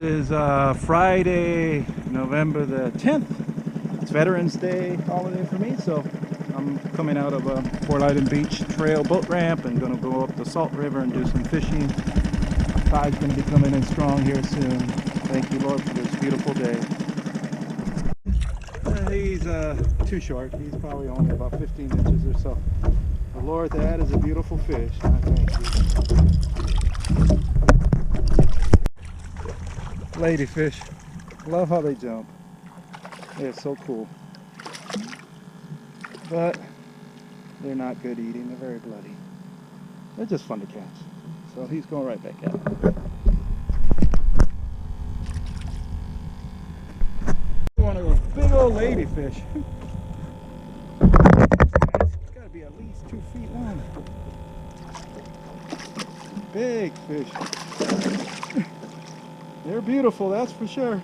Is Friday, November the 10th. It's Veterans Day holiday for me, so I'm coming out of a Fort Island Beach trail boat ramp and gonna go up the Salt River and do some fishing. Tide's gonna be coming in strong here soon. Thank you, Lord, for this beautiful day. He's too short. He's probably only about 15 inches or so. But Lord, that is a beautiful fish. I thank you. Ladyfish. Love how they jump. They're so cool. But they're not good eating. They're very bloody. They're just fun to catch. So he's going right back out. One of those big old ladyfish. It's got to be at least 2 feet long. Big fish. They're beautiful, that's for sure.